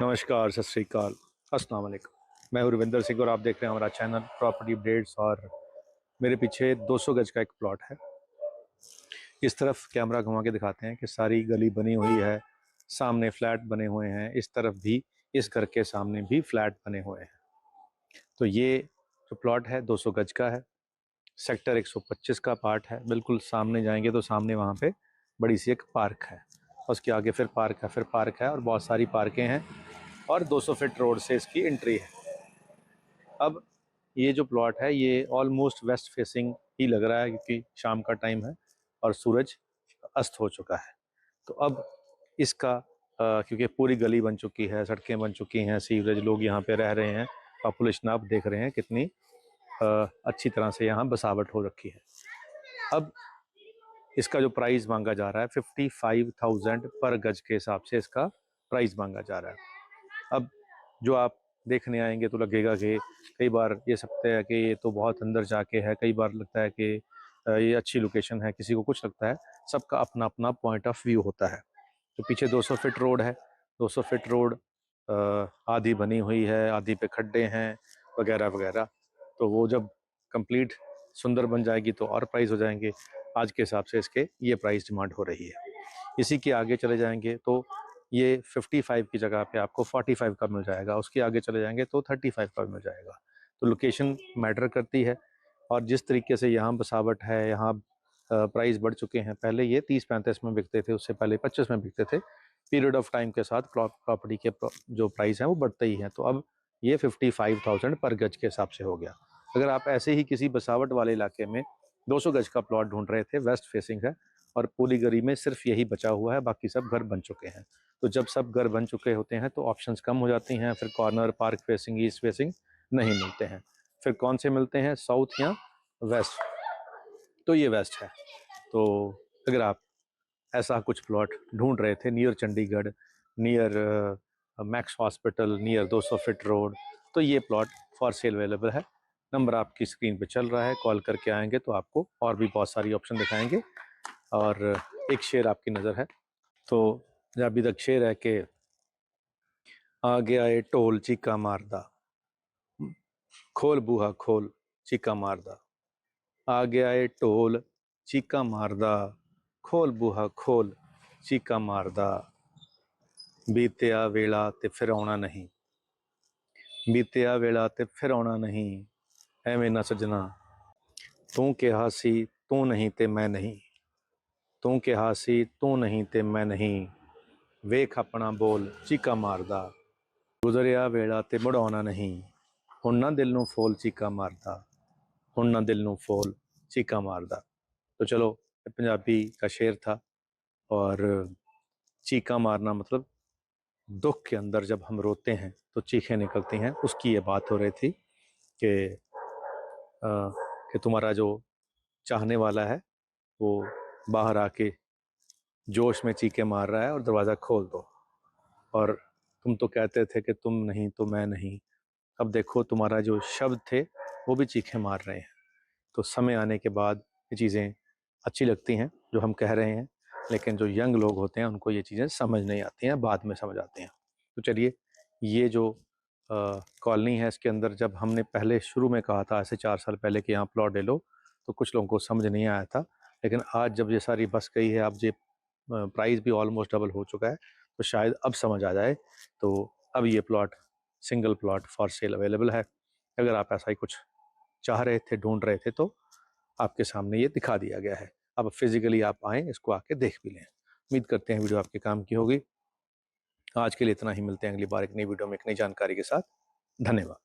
नमस्कार, सत श्री अकाल, अस्सलाम वालेकुम। मैं हूं रविंदर सिंह और आप देख रहे हैं हमारा चैनल प्रॉपर्टी अपडेट्स। और मेरे पीछे 200 गज का एक प्लॉट है। इस तरफ कैमरा घुमा के दिखाते हैं कि सारी गली बनी हुई है, सामने फ्लैट बने हुए हैं, इस तरफ भी, इस घर के सामने भी फ्लैट बने हुए हैं। तो ये जो प्लॉट है 200 गज का है, सेक्टर 125 का पार्ट है। बिल्कुल सामने जाएंगे तो सामने वहाँ पे बड़ी सी एक पार्क है, उसके आगे फिर पार्क है, फिर पार्क है और बहुत सारी पार्कें हैं और 200 फीट रोड से इसकी एंट्री है। अब ये जो प्लॉट है ये ऑलमोस्ट वेस्ट फेसिंग ही लग रहा है क्योंकि शाम का टाइम है और सूरज अस्त हो चुका है। तो अब इसका क्योंकि पूरी गली बन चुकी है, सड़कें बन चुकी हैं, सीवरेज, लोग यहाँ पे रह रहे हैं, पॉपुलेशन आप देख रहे हैं कितनी अच्छी तरह से यहाँ बसावट हो रखी है। अब इसका जो प्राइस मांगा जा रहा है 55,000 पर गज के हिसाब से इसका प्राइस मांगा जा रहा है। अब जो आप देखने आएंगे तो लगेगा कि कई बार ये सकता है कि ये तो बहुत अंदर जाके है, कई बार लगता है कि ये अच्छी लोकेशन है, किसी को कुछ लगता है। सबका अपना अपना पॉइंट ऑफ व्यू होता है। तो पीछे 200 फीट रोड है, 200 फीट रोड आधी बनी हुई है, आधी पे खड्डे हैं वगैरह वगैरह। तो वो जब कंप्लीट सुंदर बन जाएगी तो और प्राइस हो जाएंगे। आज के हिसाब से इसके ये प्राइस डिमांड हो रही है। इसी के आगे चले जाएंगे तो ये 55 की जगह पे आपको 45 का मिल जाएगा, उसके आगे चले जाएंगे तो 35 का मिल जाएगा। तो लोकेशन मैटर करती है। और जिस तरीके से यहाँ बसावट है, यहाँ प्राइस बढ़ चुके हैं। पहले ये 30-35 में बिकते थे, उससे पहले 25 में बिकते थे। पीरियड ऑफ टाइम के साथ प्रॉपर्टी के जो प्राइस हैं वो बढ़ते ही हैं। तो अब ये 55,000 पर गज के हिसाब से हो गया। अगर आप ऐसे ही किसी बसावट वाले इलाके में 200 गज का प्लॉट ढूंढ रहे थे, वेस्ट फेसिंग है और पूरी गली में सिर्फ यही बचा हुआ है, बाकी सब घर बन चुके हैं। तो जब सब घर बन चुके होते हैं तो ऑप्शंस कम हो जाती हैं। फिर corner, park facing, east facing नहीं मिलते हैं। फिर कौन से मिलते हैं, साउथ या वेस्ट? तो ये वेस्ट है। तो अगर आप ऐसा कुछ प्लॉट ढूंढ रहे थे near Chandigarh, near max hospital, near 200 feet road, तो ये प्लॉट फॉर सेल अवेलेबल है। नंबर आपकी स्क्रीन पे चल रहा है, कॉल करके आएंगे तो आपको और भी बहुत सारी ऑप्शन दिखाएंगे। और एक शेर आपकी नज़र है तो अभी तक शेर है कि आ गया ये ढोल चीका मारदा, खोल बूहा खोल चीका मारदा। आ गया ये ढोल चीका मारदा, खोल बूहा खोल चीका मारदा। बीतिया वेला ते फिर आउणा नहीं, बीतिया वेला ते फिर आउणा नहीं। एवें ना सजना, तू कहा सी तू नहीं ते मैं नहीं, तू कहा सी तू नहीं ते मैं नहीं। वेख अपना बोल चीका मारदा, गुजरिया वेला ते मुड़ आउणा नहीं। हुण ना दिल नूं फोल चीका मारदा, हुण ना दिल नूं फोल चीका मारदा। तो चलो, ये पंजाबी का शेर था। और चीका मारना मतलब दुख के अंदर जब हम रोते हैं तो चीखें निकलती हैं, उसकी ये बात हो रही थी कि तुम्हारा जो चाहने वाला है वो बाहर आके जोश में चीखे मार रहा है और दरवाज़ा खोल दो। और तुम तो कहते थे कि तुम नहीं तो मैं नहीं, अब देखो तुम्हारा जो शब्द थे वो भी चीखें मार रहे हैं। तो समय आने के बाद ये चीज़ें अच्छी लगती हैं जो हम कह रहे हैं, लेकिन जो यंग लोग होते हैं उनको ये चीज़ें समझ नहीं आती हैं, बाद में समझ आती हैं। तो चलिए, ये जो कॉलोनी है इसके अंदर जब हमने पहले शुरू में कहा था ऐसे 4 साल पहले कि यहाँ प्लॉट ले लो, तो कुछ लोगों को समझ नहीं आया था। लेकिन आज जब ये सारी बस गई है, अब ये प्राइस भी ऑलमोस्ट डबल हो चुका है, तो शायद अब समझ आ जाए। तो अब ये plot, single plot for sale available है। अगर आप ऐसा ही कुछ चाह रहे थे, ढूंढ रहे थे, तो आपके सामने ये दिखा दिया गया है। अब फिजिकली आप आएँ, इसको आके देख भी लें। उम्मीद करते हैं वीडियो आपके काम की होगी। आज के लिए इतना ही, मिलते हैं अगली बार एक नई वीडियो में एक नई जानकारी के साथ। धन्यवाद।